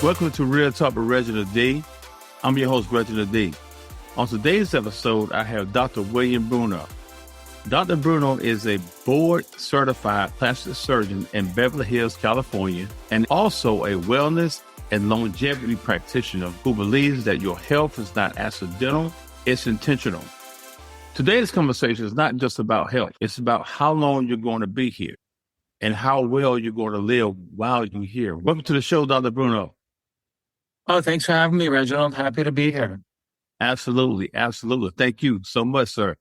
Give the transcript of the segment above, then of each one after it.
Welcome to Real Talk with Reginald D. I'm your host, Reginald D. On today's episode, I have Dr. William Bruno. Dr. Bruno is a board-certified plastic surgeon in Beverly Hills, California, and also a wellness and longevity practitioner who believes that your health is not accidental, it's intentional. Today's conversation is not just about health. It's about how long you're going to be here and how well you're going to live while you're here. Welcome to the show, Dr. Bruno. Oh, thanks for having me, Reginald. Happy to be here. Absolutely. Thank you so much, sir.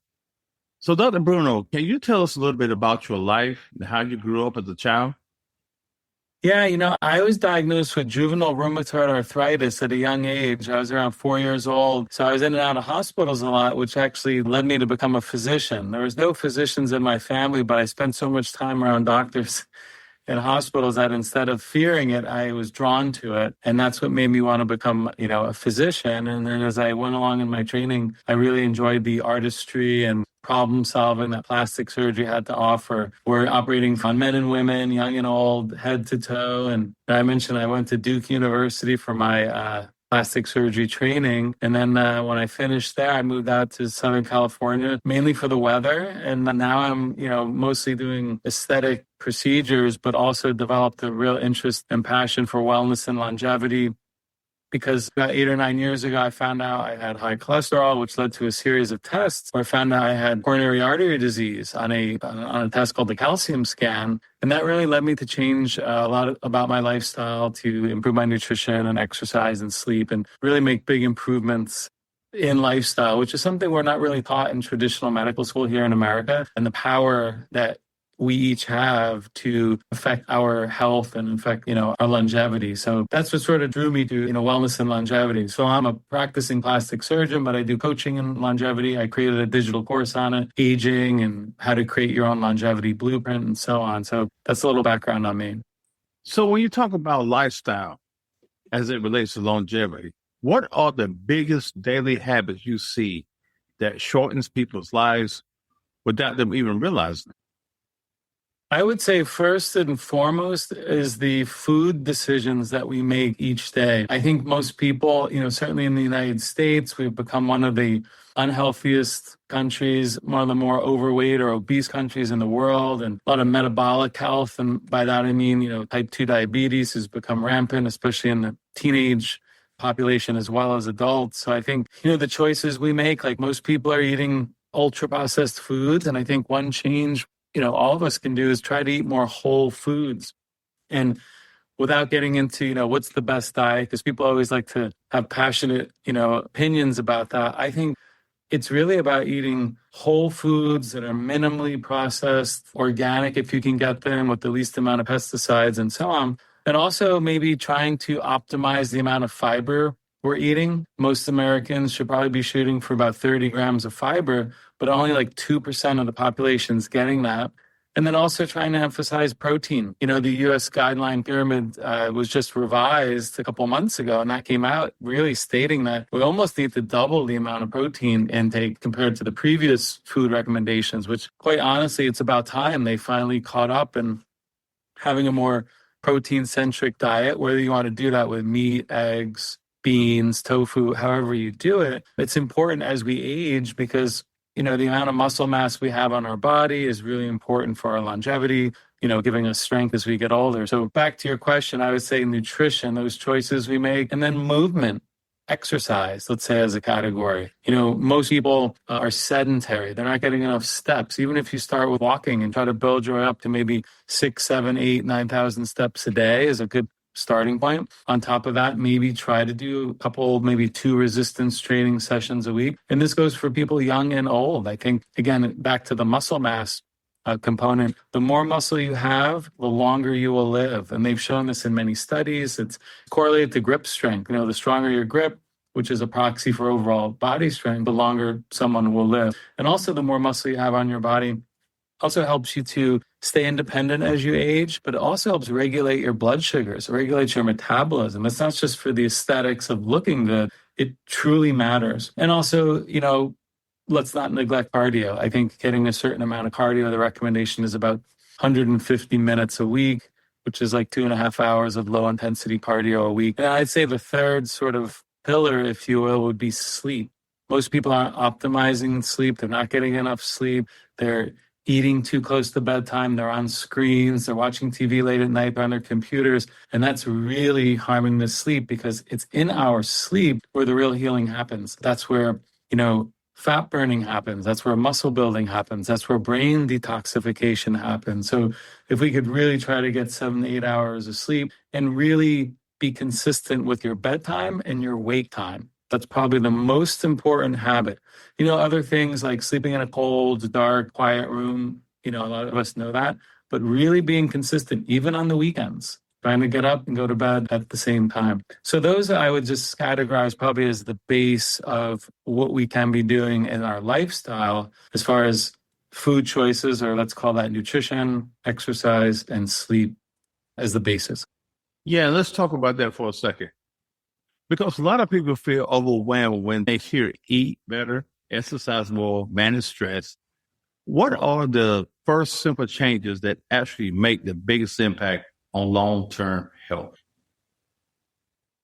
So, Dr. Bruno, can you tell us a little bit about your life and how you grew up as a child? Yeah, I was diagnosed with juvenile rheumatoid arthritis at a young age. I was around 4 years old. So I was in and out of hospitals a lot, which actually led me to become a physician. There was no physicians in my family, but I spent so much time around doctors in hospitals that instead of fearing it, I was drawn to it. And that's what made me want to become, a physician. And then as I went along in my training, I really enjoyed the artistry and problem solving that plastic surgery had to offer. We're operating on men and women, young and old, head to toe. And I mentioned I went to Duke University for my plastic surgery training. And then when I finished there, I moved out to Southern California, mainly for the weather. And now I'm, mostly doing aesthetic procedures, but also developed a real interest and passion for wellness and longevity. Because about 8 or 9 years ago, I found out I had high cholesterol, which led to a series of tests where I found out I had coronary artery disease on a test called the calcium scan. And that really led me to change a lot about my lifestyle, to improve my nutrition and exercise and sleep, and really make big improvements in lifestyle, which is something we're not really taught in traditional medical school here in America, and the power that we each have to affect our health and affect, our longevity. So that's what sort of drew me to, wellness and longevity. So I'm a practicing plastic surgeon, but I do coaching in longevity. I created a digital course on it, aging and how to create your own longevity blueprint and so on. So that's a little background on me. So when you talk about lifestyle as it relates to longevity, what are the biggest daily habits you see that shortens people's lives without them even realizing it? I would say first and foremost is the food decisions that we make each day. I think most people, certainly in the United States, we've become one of the unhealthiest countries, one of the more overweight or obese countries in the world, and a lot of metabolic health. And by that, I mean, type 2 diabetes has become rampant, especially in the teenage population as well as adults. So I think, the choices we make, like most people are eating ultra processed foods. And I think one change all of us can do is try to eat more whole foods. And without getting into, what's the best diet, because people always like to have passionate, opinions about that. I think it's really about eating whole foods that are minimally processed, organic if you can get them, with the least amount of pesticides and so on. And also maybe trying to optimize the amount of fiber we're eating. Most Americans should probably be shooting for about 30 grams of fiber, but only like 2% of the population's getting that. And then also trying to emphasize protein. The U.S. guideline pyramid was just revised a couple months ago, and that came out really stating that we almost need to double the amount of protein intake compared to the previous food recommendations, which quite honestly, it's about time they finally caught up and having a more protein-centric diet, whether you want to do that with meat, eggs, beans, tofu, however you do it. It's important as we age because, the amount of muscle mass we have on our body is really important for our longevity, giving us strength as we get older. So back to your question, I would say nutrition, those choices we make, and then movement, exercise, let's say as a category. Most people are sedentary. They're not getting enough steps. Even if you start with walking and try to build your way up to maybe 6, 7, 8, 9,000 steps a day is a good starting point. On top of that, maybe try to do a couple, maybe 2 resistance training sessions a week. And this goes for people young and old. I think, again, back to the muscle mass component, the more muscle you have, the longer you will live. And they've shown this in many studies. It's correlated to grip strength. The stronger your grip, which is a proxy for overall body strength, the longer someone will live. And also the more muscle you have on your body also helps you to stay independent as you age, but it also helps regulate your blood sugars, regulate your metabolism. It's not just for the aesthetics of looking good. It truly matters. And also, let's not neglect cardio. I think getting a certain amount of cardio, the recommendation is about 150 minutes a week. which is like 2.5 hours of low intensity cardio a week. And I'd say the third sort of pillar, if you will, would be sleep. Most people aren't optimizing sleep. They're not getting enough sleep. They're eating too close to bedtime. They're on screens. They're watching TV late at night. They're on their computers. And that's really harming the sleep, because it's in our sleep where the real healing happens. That's where, fat burning happens. That's where muscle building happens. That's where brain detoxification happens. So if we could really try to get 7 to 8 hours of sleep and really be consistent with your bedtime and your wake time, that's probably the most important habit. Other things like sleeping in a cold, dark, quiet room, a lot of us know that, but really being consistent, even on the weekends, trying to get up and go to bed at the same time. So those I would just categorize probably as the base of what we can be doing in our lifestyle as far as food choices, or let's call that nutrition, exercise, and sleep as the basis. Yeah, let's talk about that for a second. Because a lot of people feel overwhelmed when they hear eat better, exercise more, manage stress. What are the first simple changes that actually make the biggest impact on long-term health?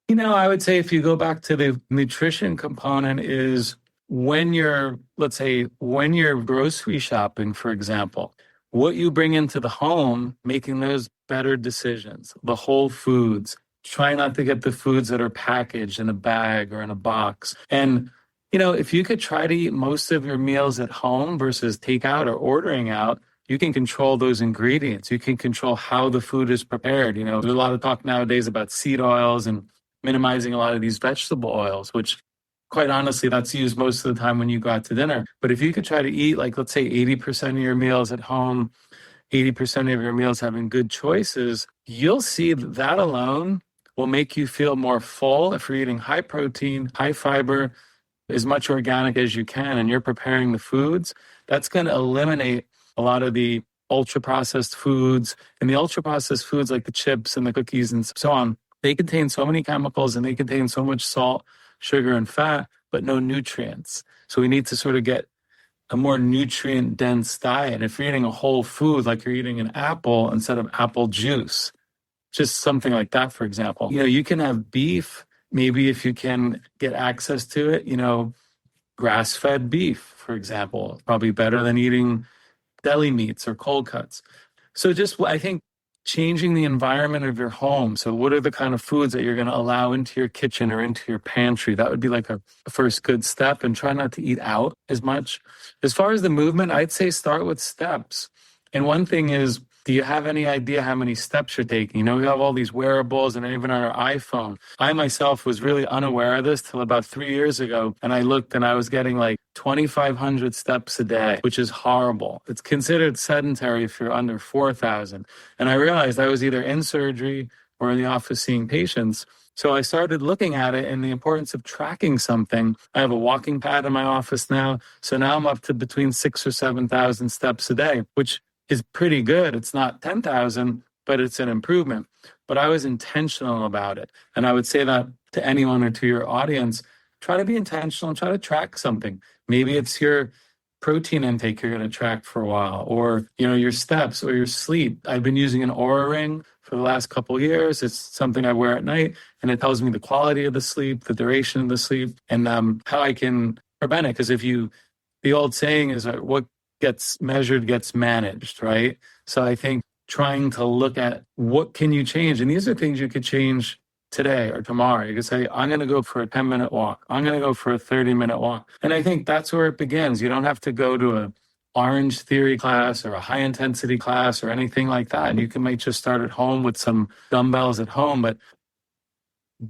I would say if you go back to the nutrition component is when you're grocery shopping, for example, what you bring into the home, making those better decisions, the whole foods. Try not to get the foods that are packaged in a bag or in a box. And, if you could try to eat most of your meals at home versus takeout or ordering out, you can control those ingredients. You can control how the food is prepared. There's a lot of talk nowadays about seed oils and minimizing a lot of these vegetable oils, which quite honestly, that's used most of the time when you go out to dinner. But if you could try to eat, like, let's say 80% of your meals at home, 80% of your meals having good choices, you'll see that alone will make you feel more full. If you're eating high protein, high fiber, as much organic as you can, and you're preparing the foods, that's going to eliminate a lot of the ultra processed foods. And the ultra processed foods like the chips and the cookies and so on, they contain so many chemicals and they contain so much salt, sugar, and fat, but no nutrients. So we need to sort of get a more nutrient dense diet. If you're eating a whole food, like you're eating an apple instead of apple juice, just something like that, for example. You can have beef, maybe if you can get access to it, grass-fed beef, for example, probably better than eating deli meats or cold cuts. So just, I think, changing the environment of your home. So what are the kind of foods that you're going to allow into your kitchen or into your pantry? That would be like a first good step, and try not to eat out as much. As far as the movement, I'd say start with steps. And one thing is, do you have any idea how many steps you're taking? We have all these wearables and even on our iPhone. I myself was really unaware of this till about 3 years ago. And I looked and I was getting like 2,500 steps a day, which is horrible. It's considered sedentary if you're under 4,000. And I realized I was either in surgery or in the office seeing patients. So I started looking at it and the importance of tracking something. I have a walking pad in my office now. So now I'm up to between 6,000 or 7,000 steps a day, which is pretty good. It's not 10,000, but it's an improvement. But I was intentional about it. And I would say that to anyone or to your audience, try to be intentional and try to track something. Maybe it's your protein intake you're going to track for a while, or, your steps or your sleep. I've been using an Aura ring for the last couple of years. It's something I wear at night, and it tells me the quality of the sleep, the duration of the sleep, and how I can prevent it. Because the old saying is what gets measured gets managed, right? So I think trying to look at what can you change, and these are things you could change today or tomorrow. You could say, I'm going to go for a 10-minute walk. I'm going to go for a 30-minute walk. And I think that's where it begins. You don't have to go to a Orange Theory class or a high intensity class or anything like that. And you might just start at home with some dumbbells at home, but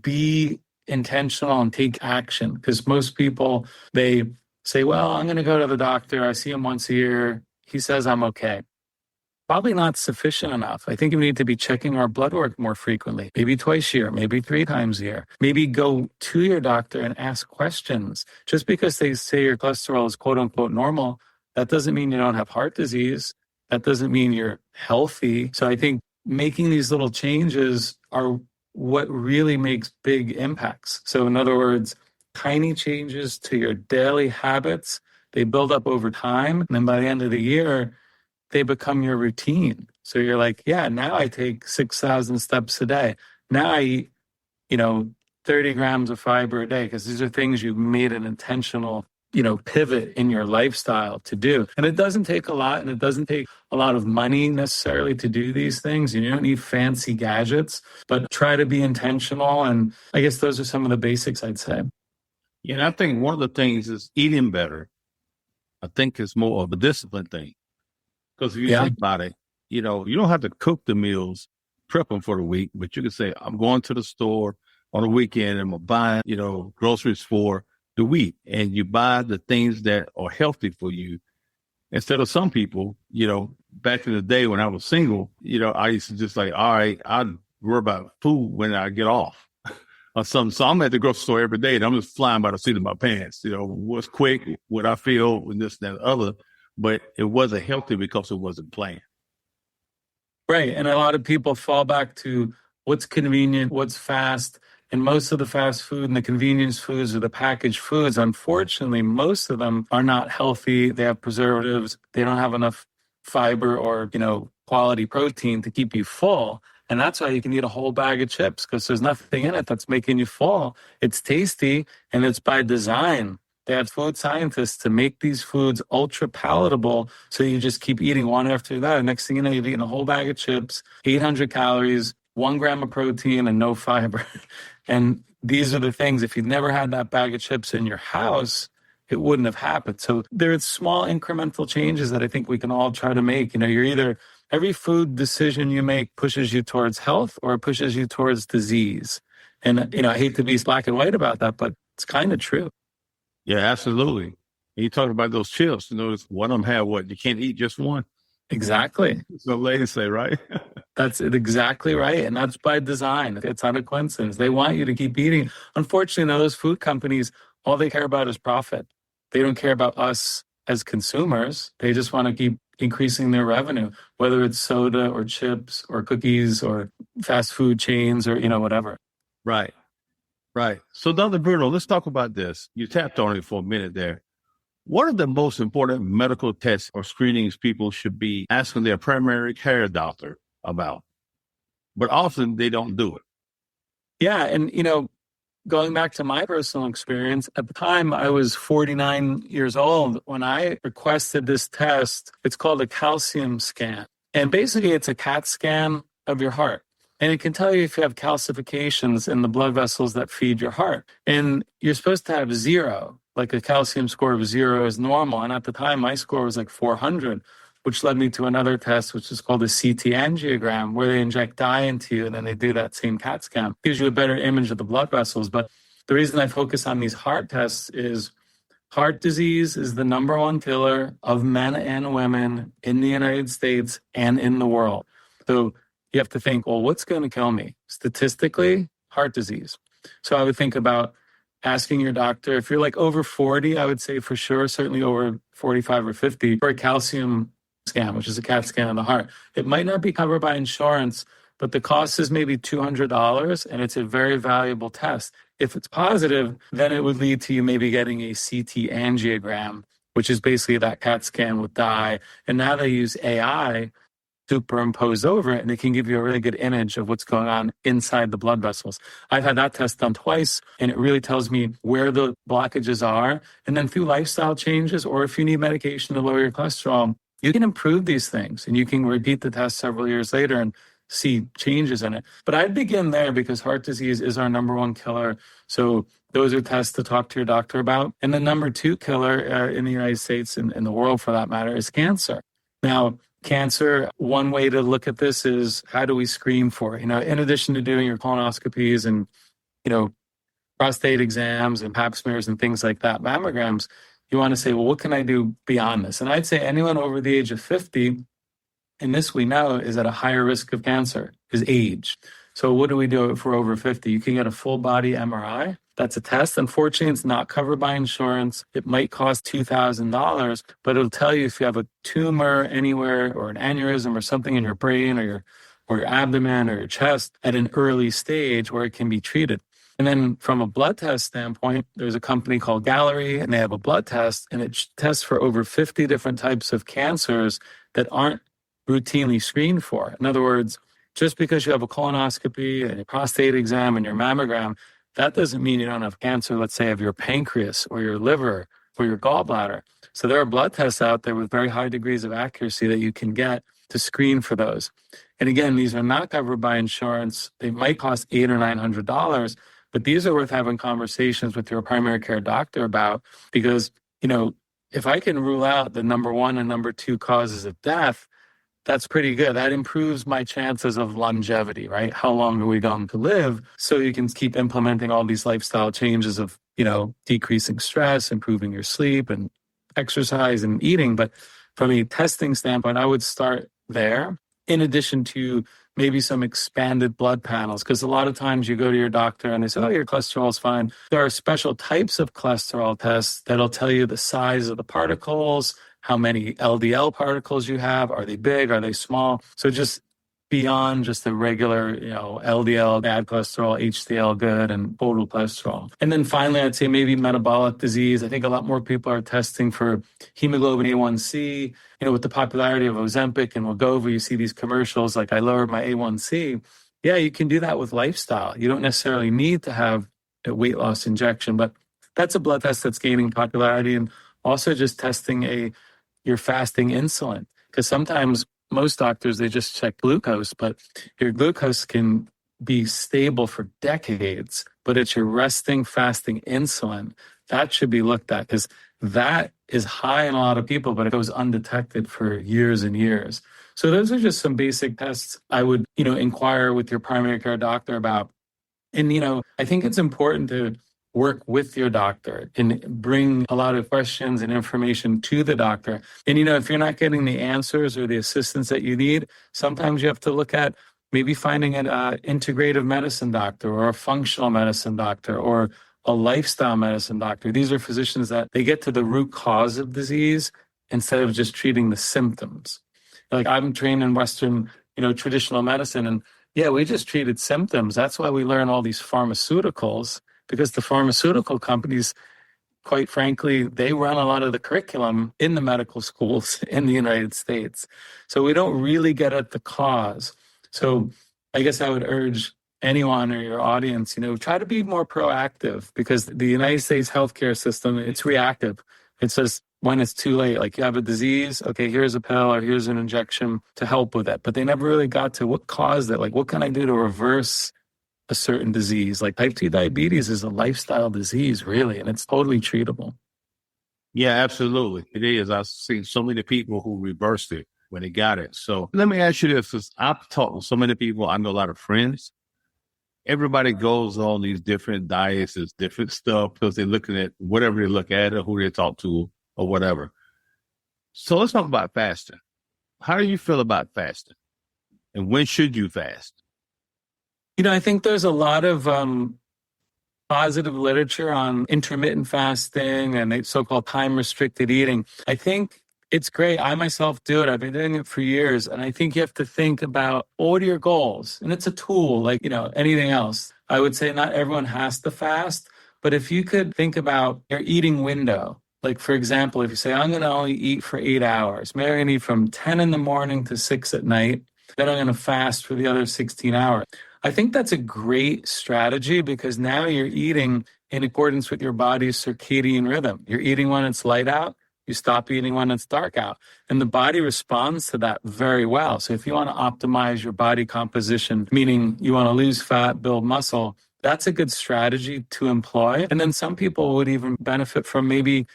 be intentional and take action. Because most people, they say, well, I'm going to go to the doctor. I see him once a year. He says I'm okay. Probably not sufficient enough. I think we need to be checking our blood work more frequently, maybe twice a year, maybe 3 times a year. Maybe go to your doctor and ask questions. Just because they say your cholesterol is quote unquote normal, that doesn't mean you don't have heart disease. That doesn't mean you're healthy. So I think making these little changes are what really makes big impacts. So in other words, tiny changes to your daily habits, they build up over time. And then by the end of the year, they become your routine. So you're like, yeah, now I take 6,000 steps a day. Now I eat, 30 grams of fiber a day, because these are things you've made an intentional, pivot in your lifestyle to do. And it doesn't take a lot, and it doesn't take a lot of money necessarily to do these things. You don't need fancy gadgets, but try to be intentional. And I guess those are some of the basics, I'd say. Yeah, and I think one of the things is eating better. I think it's more of a discipline thing. Because if you think about it, you don't have to cook the meals, prep them for the week, but you can say, I'm going to the store on the weekend and I'm buying, groceries for the week. And you buy the things that are healthy for you. Instead of some people, back in the day when I was single, I used to just like, all right, I'd worry about food when I get off or something. So I'm at the grocery store every day and I'm just flying by the seat of my pants, what's quick, what I feel, and this, that, and other. But it wasn't healthy because it wasn't planned. Right. And a lot of people fall back to what's convenient, what's fast. And most of the fast food and the convenience foods or the packaged foods, unfortunately, most of them are not healthy. They have preservatives. They don't have enough fiber or, quality protein to keep you full. And that's why you can eat a whole bag of chips, because there's nothing in it that's making you full. It's tasty, and it's by design. They have food scientists to make these foods ultra palatable. So you just keep eating one after that. Next thing you know, you've eaten a whole bag of chips, 800 calories, 1 gram of protein, and no fiber. And these are the things, if you'd never had that bag of chips in your house, it wouldn't have happened. So there's small incremental changes that I think we can all try to make. You're either, every food decision you make pushes you towards health or it pushes you towards disease. And, I hate to be black and white about that, but it's kind of true. Yeah, absolutely. And you talk about those chips, one of them have what? You can't eat just one. Exactly. So ladies say, right? That's it, exactly right. And that's by design. It's not a coincidence. They want you to keep eating. Unfortunately, those food companies, all they care about is profit. They don't care about us as consumers. They just want to keep increasing their revenue, whether it's soda or chips or cookies or fast food chains or, whatever. Right. Right. So, Dr. Bruno, let's talk about this. You tapped on it for a minute there. What are the most important medical tests or screenings people should be asking their primary care doctor about? But often they don't do it. Yeah. And, going back to my personal experience, at the time I was 49 years old when I requested this test. It's called a calcium scan. And basically it's a CAT scan of your heart. And it can tell you if you have calcifications in the blood vessels that feed your heart. And you're supposed to have 0, like a calcium score of 0 is normal. And at the time, my score was like 400, which led me to another test, which is called a CT angiogram, where they inject dye into you and then they do that same CAT scan. It gives you a better image of the blood vessels. But the reason I focus on these heart tests is heart disease is the #1 killer of men and women in the United States and in the world. So you have to think, well, what's going to kill me? Statistically, heart disease. So I would think about asking your doctor, if you're like over 40, I would say for sure, certainly over 45 or 50, for a calcium scan, which is a CAT scan of the heart. It might not be covered by insurance, but the cost is maybe $200, and it's a very valuable test. If it's positive, then it would lead to you maybe getting a CT angiogram, which is basically that CAT scan with dye. And now they use AI superimposed over it, and it can give you a really good image of what's going on inside the blood vessels. I've had that test done twice, and it really tells me where the blockages are. And then through lifestyle changes, or if you need medication to lower your cholesterol, you can improve these things, and you can repeat the test several years later and see changes in it. But I'd begin there because heart disease is our #1 killer. So those are tests to talk to your doctor about. And the #2 killer in the United States and in the world, for that matter, is cancer. Now, cancer, one way to look at this is, how do we screen for it? In addition to doing your colonoscopies and, prostate exams and pap smears and things like that, mammograms, you want to say, well, what can I do beyond this? And I'd say anyone over the age of 50, and this we know is at a higher risk of cancer, is age. So what do we do if we're over 50? You can get a full body MRI. That's a test. Unfortunately, it's not covered by insurance. It might cost $2,000, but it'll tell you if you have a tumor anywhere or an aneurysm or something in your brain or your abdomen or your chest at an early stage where it can be treated. And then from a blood test standpoint, there's a company called Gallery, and they have a blood test, and it tests for over 50 different types of cancers that aren't routinely screened for. In other words, just because you have a colonoscopy and a prostate exam and your mammogram, that doesn't mean you don't have cancer, let's say, of your pancreas or your liver or your gallbladder. So there are blood tests out there with very high degrees of accuracy that you can get to screen for those. And again, these are not covered by insurance. They might cost $800 or $900, but these are worth having conversations with your primary care doctor about, because, if I can rule out the number one and number two causes of death, that's pretty good. That improves my chances of longevity, right? How long are we going to live? So you can keep implementing all these lifestyle changes of, decreasing stress, improving your sleep and exercise and eating. But from a testing standpoint, I would start there, in addition to maybe some expanded blood panels, because a lot of times you go to your doctor and they say, oh, your cholesterol is fine. There are special types of cholesterol tests that'll tell you the size of the particles, how many LDL particles you have. Are they big? Are they small? So just beyond just the regular, LDL, bad cholesterol, HDL, good, and total cholesterol. And then finally, I'd say maybe metabolic disease. I think a lot more people are testing for hemoglobin A1C. With the popularity of Ozempic and Wegovy, you see these commercials like, I lowered my A1C. Yeah, you can do that with lifestyle. You don't necessarily need to have a weight loss injection, but that's a blood test that's gaining popularity. And also just testing your fasting insulin, because sometimes most doctors, they just check glucose, but your glucose can be stable for decades, but it's your resting fasting insulin that should be looked at, because that is high in a lot of people, but it goes undetected for years and years. So those are just some basic tests I would, inquire with your primary care doctor about. And, I think it's important to work with your doctor and bring a lot of questions and information to the doctor. And, if you're not getting the answers or the assistance that you need, sometimes you have to look at maybe finding an integrative medicine doctor or a functional medicine doctor or a lifestyle medicine doctor. These are physicians that they get to the root cause of disease instead of just treating the symptoms. Like, I'm trained in Western, traditional medicine, and yeah, we just treated symptoms. That's why we learn all these pharmaceuticals, because the pharmaceutical companies, quite frankly, they run a lot of the curriculum in the medical schools in the United States. So we don't really get at the cause. So I guess I would urge anyone or your audience, try to be more proactive, because the United States healthcare system, it's reactive. It's just when it's too late, like you have a disease, okay, here's a pill or here's an injection to help with it. But they never really got to what caused it. Like, what can I do to reverse a certain disease? Like type 2 diabetes is a lifestyle disease, really, and it's totally treatable. Yeah, absolutely. It is. I've seen so many people who reversed it when they got it. So let me ask you this, because I've talked with so many people. I know a lot of friends. Everybody goes on these different diets, it's different stuff, because they're looking at whatever they look at or who they talk to or whatever. So let's talk about fasting. How do you feel about fasting? And when should you fast? I think there's a lot of positive literature on intermittent fasting and so-called time-restricted eating. I think it's great. I myself do it. I've been doing it for years. And I think you have to think about, what are your goals? And it's a tool like, anything else. I would say not everyone has to fast, but if you could think about your eating window, like, for example, if you say, I'm going to only eat for 8 hours, maybe I'm going to eat from 10 in the morning to 6 at night, then I'm going to fast for the other 16 hours. I think that's a great strategy, because now you're eating in accordance with your body's circadian rhythm. You're eating when it's light out, you stop eating when it's dark out. And the body responds to that very well. So if you want to optimize your body composition, meaning you want to lose fat, build muscle, that's a good strategy to employ. And then some people would even benefit from maybe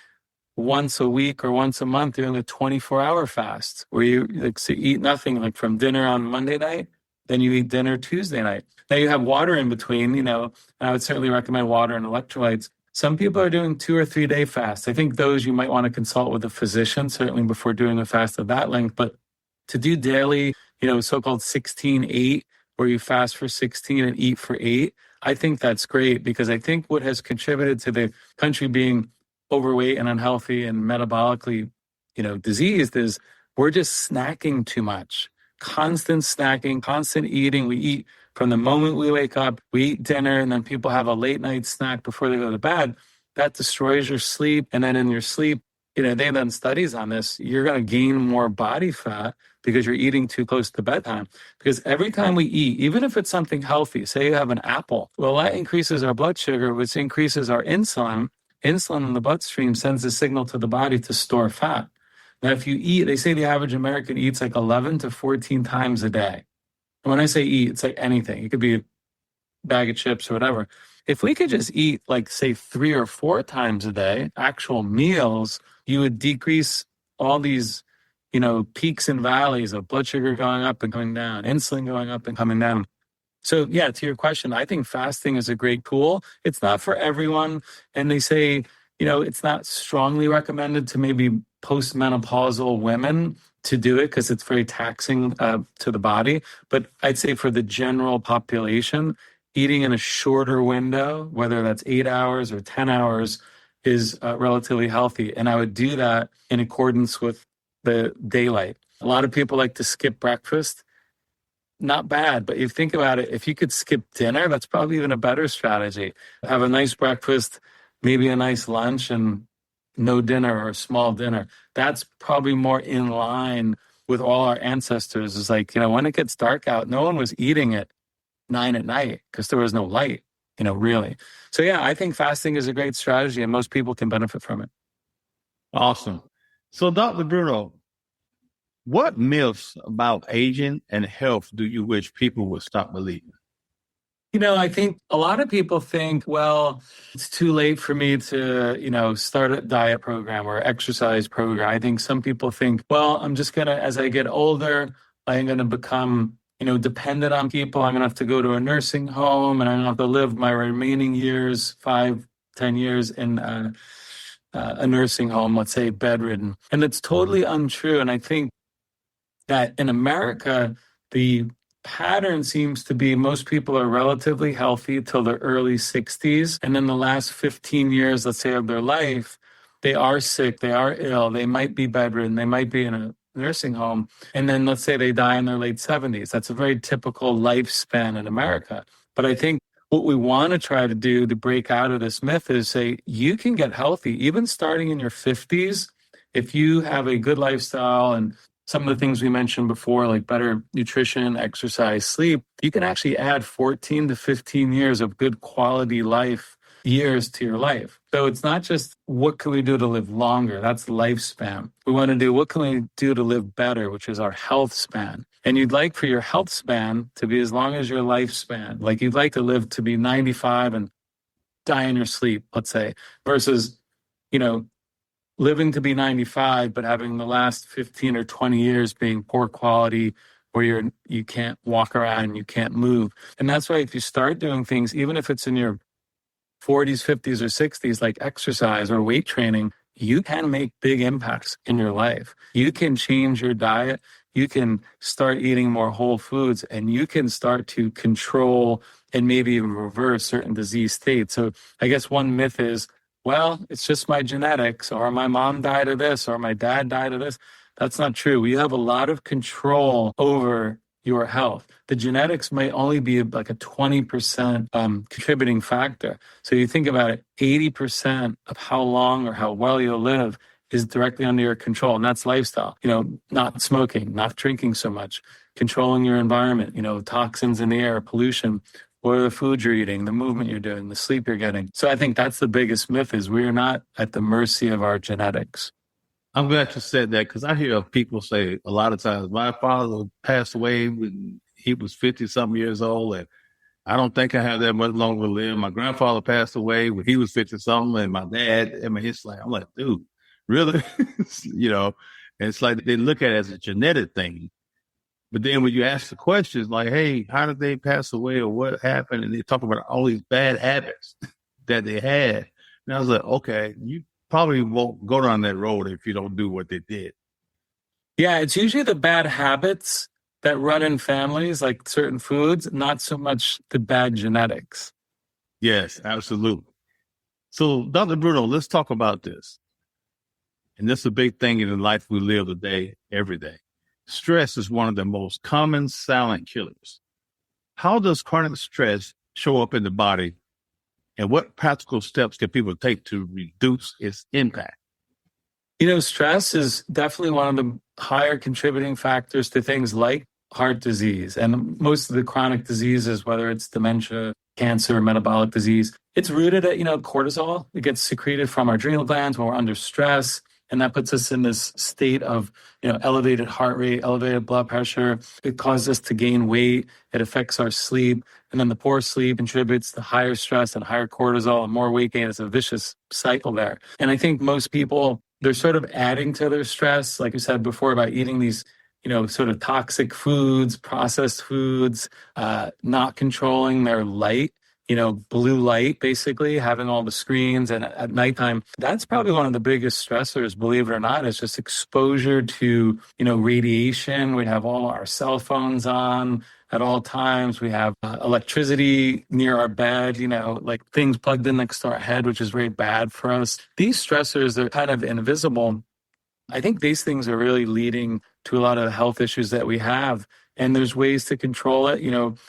once a week or once a month doing a 24-hour fast, where you eat nothing, like from dinner on Monday night, then you eat dinner Tuesday night. Now you have water in between, and I would certainly recommend water and electrolytes. Some people are doing 2 or 3 day fasts. I think those you might want to consult with a physician, certainly before doing a fast of that length. But to do daily, so-called 16-8, where you fast for 16 and eat for 8, I think that's great, because I think what has contributed to the country being overweight and unhealthy and metabolically, diseased is we're just snacking too much. Constant snacking, constant eating. We eat from the moment we wake up, we eat dinner, and then people have a late night snack before they go to bed. That destroys your sleep. And then in your sleep, they've done studies on this. You're going to gain more body fat because you're eating too close to bedtime. Because every time we eat, even if it's something healthy, say you have an apple, well, that increases our blood sugar, which increases our insulin. Insulin in the bloodstream sends a signal to the body to store fat. Now, if you eat, they say the average American eats like 11 to 14 times a day. And when I say eat, it's like anything. It could be a bag of chips or whatever. If we could just eat like, say, 3 or 4 times a day, actual meals, you would decrease all these, peaks and valleys of blood sugar going up and coming down, insulin going up and coming down. So yeah, to your question, I think fasting is a great tool. It's not for everyone. And they say, it's not strongly recommended to maybe postmenopausal women to do it because it's very taxing to the body. But I'd say for the general population, eating in a shorter window, whether that's 8 hours or 10 hours, is relatively healthy. And I would do that in accordance with the daylight. A lot of people like to skip breakfast. Not bad, but you think about it, if you could skip dinner, that's probably even a better strategy. Have a nice breakfast, maybe a nice lunch, and no dinner or a small dinner. That's probably more in line with all our ancestors. It's like, when it gets dark out, no one was eating at 9 at night because there was no light, really. So yeah, I think fasting is a great strategy and most people can benefit from it. Awesome. So Dr. Bruno, what myths about aging and health do you wish people would stop believing? I think a lot of people think, well, it's too late for me to, start a diet program or exercise program. I think some people think, well, I'm just going to, as I get older, I'm going to become, dependent on people. I'm going to have to go to a nursing home and I'm going to have to live my remaining years, 5, 10 years in a nursing home, let's say bedridden. And it's totally untrue. And I think that in America, the pattern seems to be most people are relatively healthy till their early 60s. And then the last 15 years, let's say, of their life, they are sick, they are ill, they might be bedridden, they might be in a nursing home. And then let's say they die in their late 70s. That's a very typical lifespan in America. But I think what we want to try to do to break out of this myth is say, you can get healthy, even starting in your 50s, if you have a good lifestyle and some of the things we mentioned before, like better nutrition, exercise, sleep, you can actually add 14 to 15 years of good quality life years to your life. So it's not just what can we do to live longer? That's lifespan. We want to do what can we do to live better, which is our health span. And you'd like for your health span to be as long as your lifespan. Like you'd like to live to be 95 and die in your sleep, let's say, versus, living to be 95, but having the last 15 or 20 years being poor quality where you can't walk around, you can't move. And that's why if you start doing things, even if it's in your 40s, 50s, or 60s, like exercise or weight training, you can make big impacts in your life. You can change your diet. You can start eating more whole foods and you can start to control and maybe even reverse certain disease states. So I guess one myth is, well, it's just my genetics, or my mom died of this, or my dad died of this. That's not true. You have a lot of control over your health. The genetics might only be like a 20% contributing factor. So you think about it, 80% of how long or how well you'll live is directly under your control. And that's lifestyle, not smoking, not drinking so much, controlling your environment, toxins in the air, pollution. What are the foods you're eating, the movement you're doing, the sleep you're getting? So I think that's the biggest myth is we're not at the mercy of our genetics. I'm glad you said that because I hear people say a lot of times, my father passed away when he was 50-something years old, and I don't think I have that much longer to live. My grandfather passed away when he was 50-something, and my dad, it's like, I'm like, dude, really? And it's like they look at it as a genetic thing. But then when you ask the questions like, hey, how did they pass away or what happened? And they talk about all these bad habits that they had. And I was like, okay, you probably won't go down that road if you don't do what they did. Yeah, it's usually the bad habits that run in families, like certain foods, not so much the bad genetics. Yes, absolutely. So, Dr. Bruno, let's talk about this. And this is a big thing in the life we live today, every day. Stress is one of the most common silent killers. How does chronic stress show up in the body, and what practical steps can people take to reduce its impact? Stress is definitely one of the higher contributing factors to things like heart disease and most of the chronic diseases, whether it's dementia, cancer, metabolic disease. It's rooted at, cortisol. It gets secreted from our adrenal glands when we're under stress. And that puts us in this state of, elevated heart rate, elevated blood pressure. It causes us to gain weight. It affects our sleep. And then the poor sleep contributes to higher stress and higher cortisol and more weight gain. It's a vicious cycle there. And I think most people, they're sort of adding to their stress, like you said before, about eating these, sort of toxic foods, processed foods, not controlling their light, blue light, basically, having all the screens. And at nighttime, that's probably one of the biggest stressors, believe it or not, is just exposure to, radiation. We have all our cell phones on at all times. We have electricity near our bed, like things plugged in next to our head, which is very bad for us. These stressors are kind of invisible. I think these things are really leading to a lot of the health issues that we have. And there's ways to control it.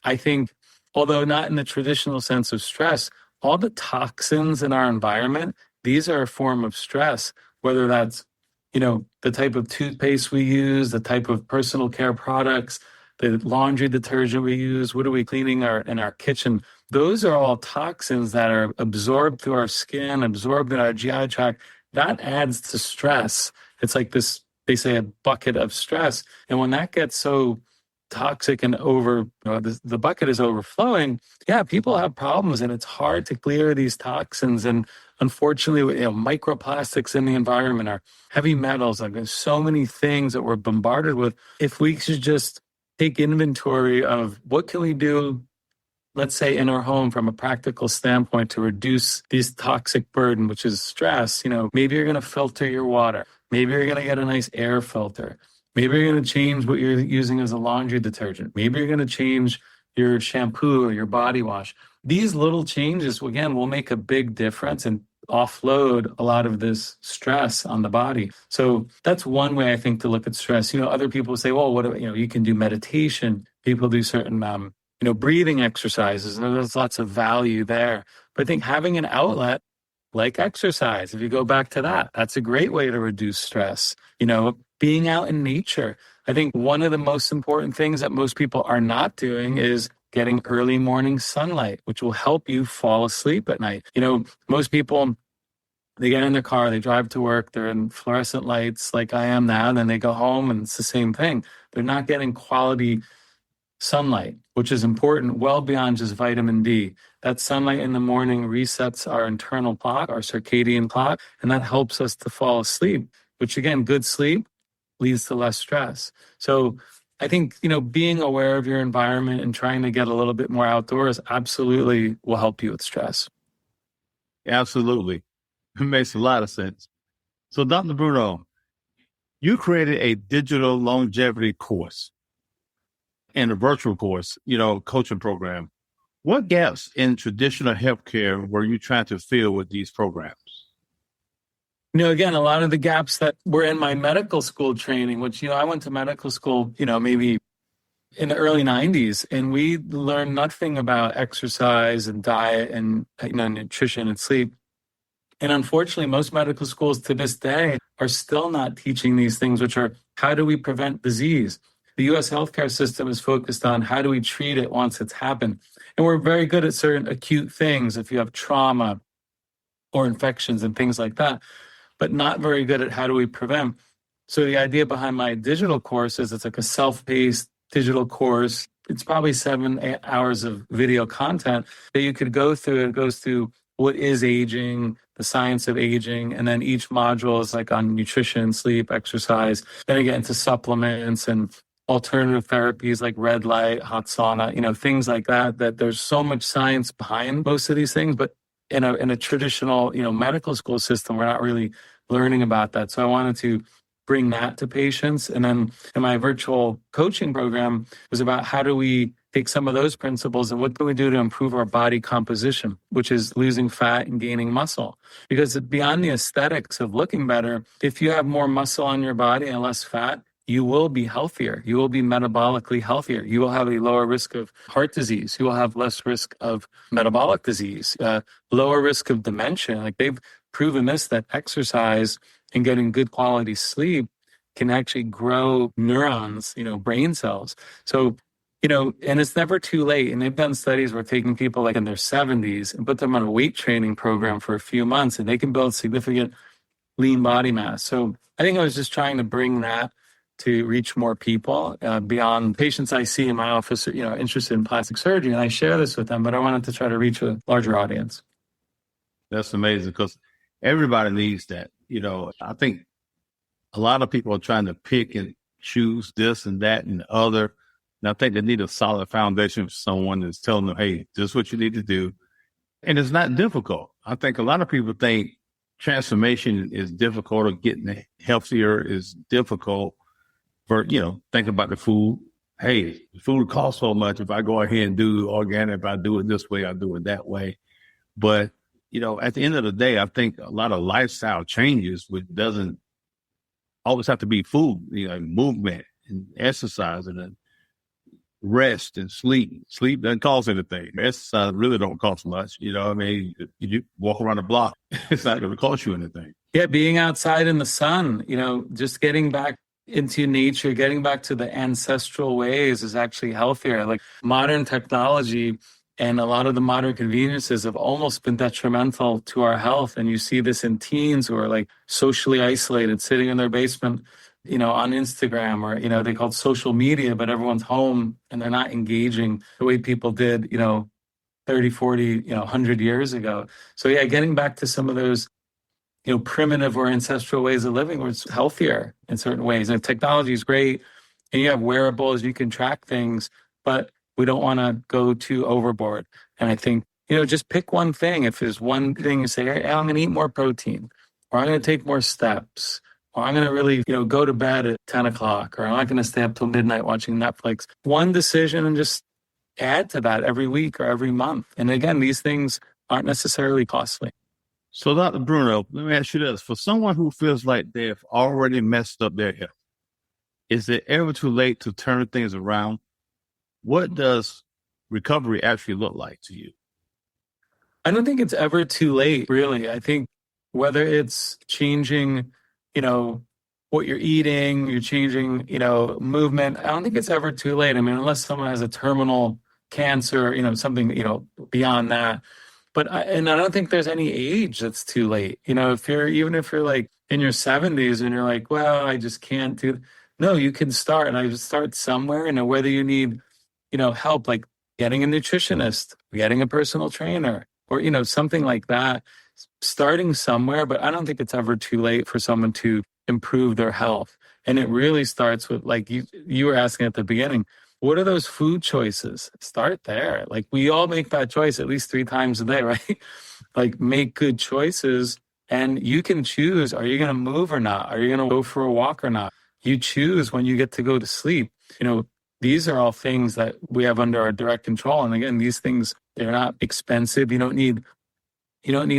I think, although not in the traditional sense of stress, all the toxins in our environment, these are a form of stress, whether that's, the type of toothpaste we use, the type of personal care products, the laundry detergent we use, what are we cleaning in our kitchen? Those are all toxins that are absorbed through our skin, absorbed in our GI tract. That adds to stress. It's like this, they say, a bucket of stress. And when that gets so toxic and the bucket is overflowing, people have problems, and it's hard to clear these toxins. And unfortunately, microplastics in the environment, are heavy metals. Like, there's so many things that we're bombarded with. If we should just take inventory of what can we do, let's say in our home from a practical standpoint, to reduce this toxic burden, which is stress. Maybe you're going to filter your water. Maybe you're going to get a nice air filter. Maybe you're going to change what you're using as a laundry detergent. Maybe you're going to change your shampoo or your body wash. These little changes, again, will make a big difference and offload a lot of this stress on the body. So that's one way I think to look at stress. Other people say, well, you can do meditation. People do certain, breathing exercises, and there's lots of value there. But I think having an outlet like exercise, if you go back to that, that's a great way to reduce stress. Being out in nature. I think one of the most important things that most people are not doing is getting early morning sunlight, which will help you fall asleep at night. Most people, they get in their car, they drive to work, they're in fluorescent lights like I am now, and then they go home and it's the same thing. They're not getting quality sunlight, which is important well beyond just vitamin D. That sunlight in the morning resets our internal clock, our circadian clock, and that helps us to fall asleep, which again, good sleep leads to less stress. So I think, being aware of your environment and trying to get a little bit more outdoors absolutely will help you with stress. Absolutely. It makes a lot of sense. So, Dr. Bruno, you created a digital longevity course and a virtual course, coaching program. What gaps in traditional healthcare were you trying to fill with these programs? Again, a lot of the gaps that were in my medical school training, which, I went to medical school, maybe in the early 90s, and we learned nothing about exercise and diet and nutrition and sleep. And unfortunately, most medical schools to this day are still not teaching these things, which are, how do we prevent disease? The U.S. healthcare system is focused on how do we treat it once it's happened. And we're very good at certain acute things, if you have trauma or infections and things like that, but not very good at how do we prevent. So the idea behind my digital course is it's like a self-paced digital course. It's probably 7 hours of video content that you could go through. It goes through what is aging, the science of aging, and then each module is like on nutrition, sleep, exercise. Then I get into supplements and alternative therapies like red light, hot sauna, things like that, that there's so much science behind most of these things. But in a traditional, medical school system, we're not really learning about that. So I wanted to bring that to patients. And then in my virtual coaching program was about how do we take some of those principles and what can we do to improve our body composition, which is losing fat and gaining muscle. Because beyond the aesthetics of looking better, if you have more muscle on your body and less fat, you will be healthier. You will be metabolically healthier. You will have a lower risk of heart disease. You will have less risk of metabolic disease, lower risk of dementia. Like they've proven this, that exercise and getting good quality sleep can actually grow neurons, brain cells. So, and it's never too late. And they've done studies where taking people like in their 70s and put them on a weight training program for a few months, and they can build significant lean body mass. So I think I was just trying to bring that to reach more people beyond patients I see in my office, interested in plastic surgery. And I share this with them, but I wanted to try to reach a larger audience. That's amazing because everybody needs that. I think a lot of people are trying to pick and choose this and that and the other. And I think they need a solid foundation for someone that's telling them, hey, this is what you need to do. And it's not difficult. I think a lot of people think transformation is difficult or getting healthier is difficult for, think about the food. Hey, the food costs so much. If I go ahead and do organic, if I do it this way, I do it that way. But, at the end of the day, I think a lot of lifestyle changes, which doesn't always have to be food, movement and exercise and rest and sleep. Sleep doesn't cost anything. Exercise really don't cost much. You walk around the block, it's not going to cost you anything. Yeah, being outside in the sun, just getting back into nature, getting back to the ancestral ways is actually healthier. Like modern technology and a lot of the modern conveniences have almost been detrimental to our health. And you see this in teens who are like socially isolated, sitting in their basement, on Instagram or, they call it social media, but everyone's home and they're not engaging the way people did, 30, 40, 100 years ago. So yeah, getting back to some of those, primitive or ancestral ways of living where it's healthier in certain ways. And technology is great. And you have wearables, you can track things, but we don't want to go too overboard. And I think, just pick one thing. If there's one thing you say, hey, I'm going to eat more protein, or I'm going to take more steps, or I'm going to really, go to bed at 10 o'clock, or I'm not going to stay up till midnight watching Netflix. One decision and just add to that every week or every month. And again, these things aren't necessarily costly. So Dr. Bruno, let me ask you this. For someone who feels like they've already messed up their health, is it ever too late to turn things around? What does recovery actually look like to you? I don't think it's ever too late, really. I think whether it's changing, what you're eating, you're changing, movement, I don't think it's ever too late. I mean, unless someone has a terminal cancer, something, beyond that. But I don't think there's any age that's too late. If you're like in your 70s and you're like, well, I just can't do. No, you can start. And I just start somewhere, whether you need, help, like getting a nutritionist, getting a personal trainer, or, something like that, starting somewhere. But I don't think it's ever too late for someone to improve their health. And it really starts with, like you were asking at the beginning, what are those food choices? Start there. Like we all make that choice at least 3 times a day, right? Like make good choices and you can choose, are you going to move or not? Are you going to go for a walk or not? You choose when you get to go to sleep. These are all things that we have under our direct control. And again, these things, they're not expensive. You don't need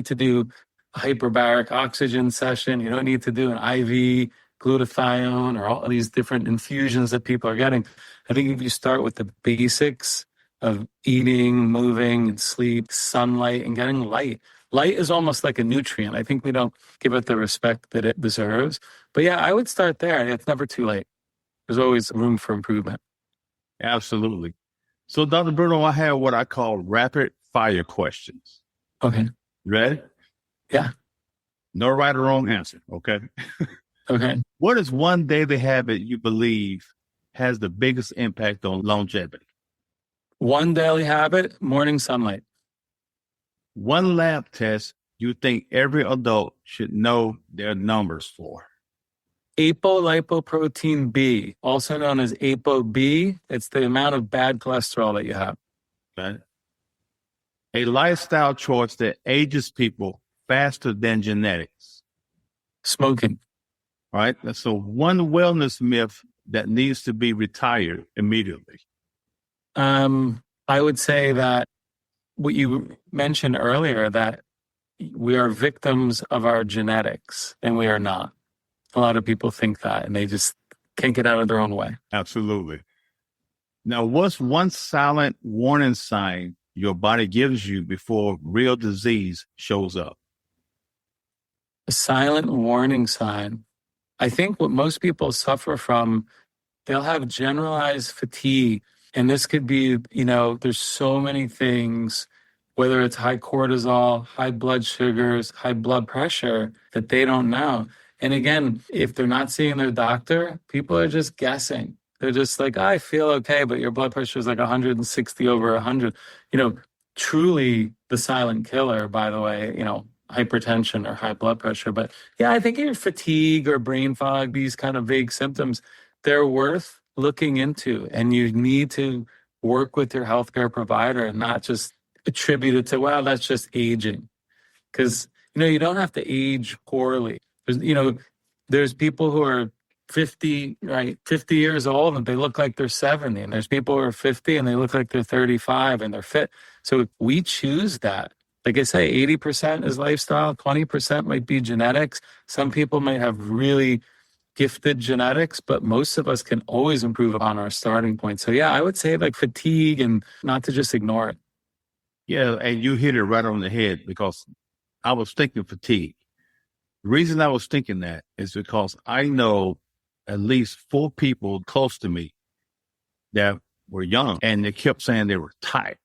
to do a hyperbaric oxygen session. You don't need to do an IV glutathione or all these different infusions that people are getting. I think if you start with the basics of eating, moving, and sleep, sunlight, and getting light. Light is almost like a nutrient. I think we don't give it the respect that it deserves. But yeah, I would start there. It's never too late. There's always room for improvement. Absolutely. So, Dr. Bruno, I have what I call rapid fire questions. Okay. Ready? Yeah. No right or wrong answer. Okay. Okay. What is one daily habit you believe has the biggest impact on longevity? One daily habit, morning sunlight. One lab test you think every adult should know their numbers for? Apolipoprotein B, also known as ApoB. It's the amount of bad cholesterol that you have. Okay. A lifestyle choice that ages people faster than genetics. Smoking. All right. So one wellness myth that needs to be retired immediately. I would say that what you mentioned earlier, that we are victims of our genetics, and we are not. A lot of people think that, and they just can't get out of their own way. Absolutely. Now, what's one silent warning sign your body gives you before real disease shows up? A silent warning sign. I think what most people suffer from, they'll have generalized fatigue. And this could be, there's so many things, whether it's high cortisol, high blood sugars, high blood pressure, that they don't know. And again, if they're not seeing their doctor, people are just guessing. They're just like, I feel okay, but your blood pressure is like 160 over 100. Truly the silent killer, by the way, hypertension or high blood pressure. But yeah, I think your fatigue or brain fog, these kind of vague symptoms, they're worth looking into, and you need to work with your healthcare provider and not just attribute it to, well, that's just aging. Because, you don't have to age poorly. There's people who are 50, right? 50 years old and they look like they're 70. And there's people who are 50 and they look like they're 35 and they're fit. So we choose that. Like I say, 80% is lifestyle, 20% might be genetics. Some people might have really gifted genetics, but most of us can always improve upon our starting point. So yeah, I would say like fatigue and not to just ignore it. Yeah, and you hit it right on the head because I was thinking fatigue. The reason I was thinking that is because I know at least 4 people close to me that were young and they kept saying they were tired.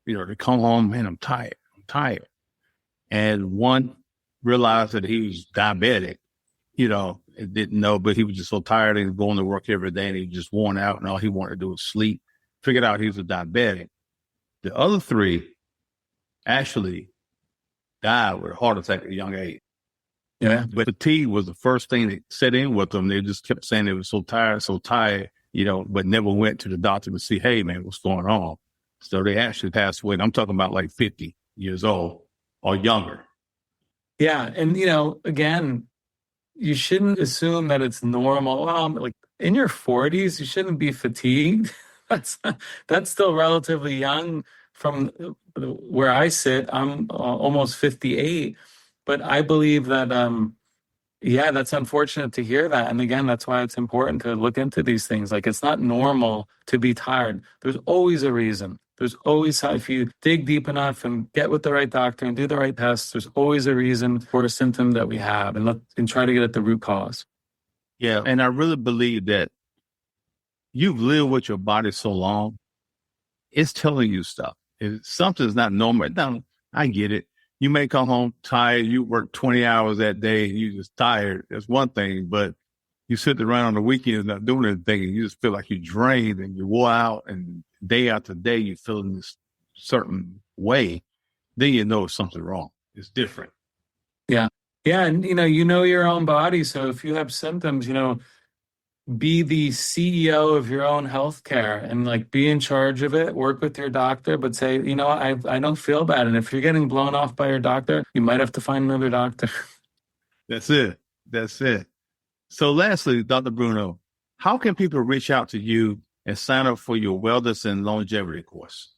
They come home, man, I'm tired. And one realized that he was diabetic, and didn't know, but he was just so tired and going to work every day and he was just worn out and all he wanted to do was sleep. Figured out he was a diabetic. The other 3 actually died with a heart attack at a young age. Yeah. But fatigue was the first thing that set in with them. They just kept saying they were so tired, but never went to the doctor to see, hey, man, what's going on? So they actually passed away. And I'm talking about like 50 years old or younger. Yeah. And, again, you shouldn't assume that it's normal. Well, like in your 40s, you shouldn't be fatigued. That's still relatively young from where I sit. I'm almost 58. But I believe that, that's unfortunate to hear that. And again, that's why it's important to look into these things. Like, it's not normal to be tired. There's always a reason. There's always, if you dig deep enough and get with the right doctor and do the right tests, there's always a reason for a symptom that we have, and try to get at the root cause. Yeah. And I really believe that you've lived with your body so long, it's telling you stuff. If something's not normal, now, I get it. You may come home tired. You work 20 hours that day and you're just tired. That's one thing. But you sit around on the weekends not doing anything and you just feel like you're drained and you wore out, and day after day you feel in this certain way. Then you know something wrong. It's different. Yeah. Yeah. And, your own body. So if you have symptoms, be the CEO of your own healthcare and like be in charge of it, work with your doctor, but say, I don't feel bad. And if you're getting blown off by your doctor, you might have to find another doctor. That's it. So lastly, Dr. Bruno, how can people reach out to you and sign up for your wellness and longevity course?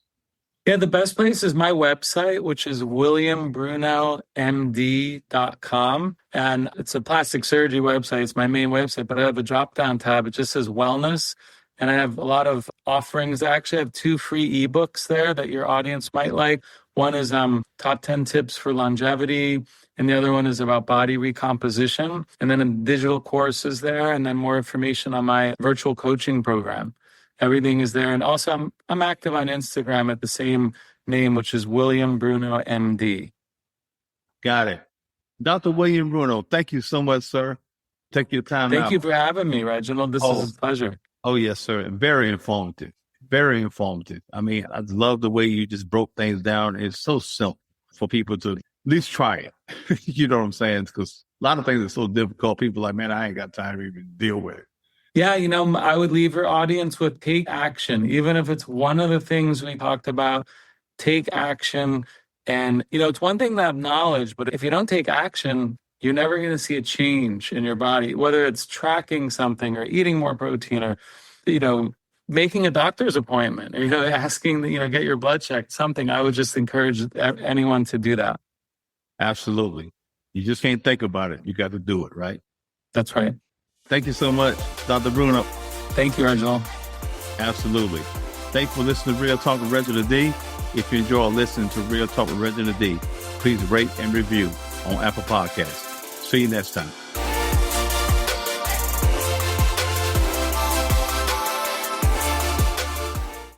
Yeah, the best place is my website, which is williambrunomd.com. And it's a plastic surgery website. It's my main website, but I have a drop-down tab. It just says wellness. And I have a lot of offerings. I actually have 2 free ebooks there that your audience might like. One is top 10 tips for longevity, and the other one is about body recomposition. And then a digital courses there, and then more information on my virtual coaching program. Everything is there. And also I'm active on Instagram at the same name, which is William Bruno MD. Got it. Dr. William Bruno, thank you so much, sir. Take your time out. Thank you for having me, Reginald. This is a pleasure. Oh, yes, sir. Very informative. Very informative. I mean, I love the way you just broke things down. It's so simple for people to at least try it. You know what I'm saying? Because a lot of things are so difficult. People are like, man, I ain't got time to even deal with it. Yeah, I would leave your audience with take action. Even if it's one of the things we talked about, take action. And, it's one thing to have knowledge, but if you don't take action, you're never going to see a change in your body, whether it's tracking something or eating more protein or, making a doctor's appointment or, asking, get your blood checked, something. I would just encourage anyone to do that. Absolutely. You just can't think about it. You got to do it, right? That's right. Thank you so much, Dr. Bruno. Thank you, Reginald. Absolutely. Thanks for listening to Real Talk with Reginald D. If you enjoy listening to Real Talk with Reginald D, please rate and review on Apple Podcasts. See you next time.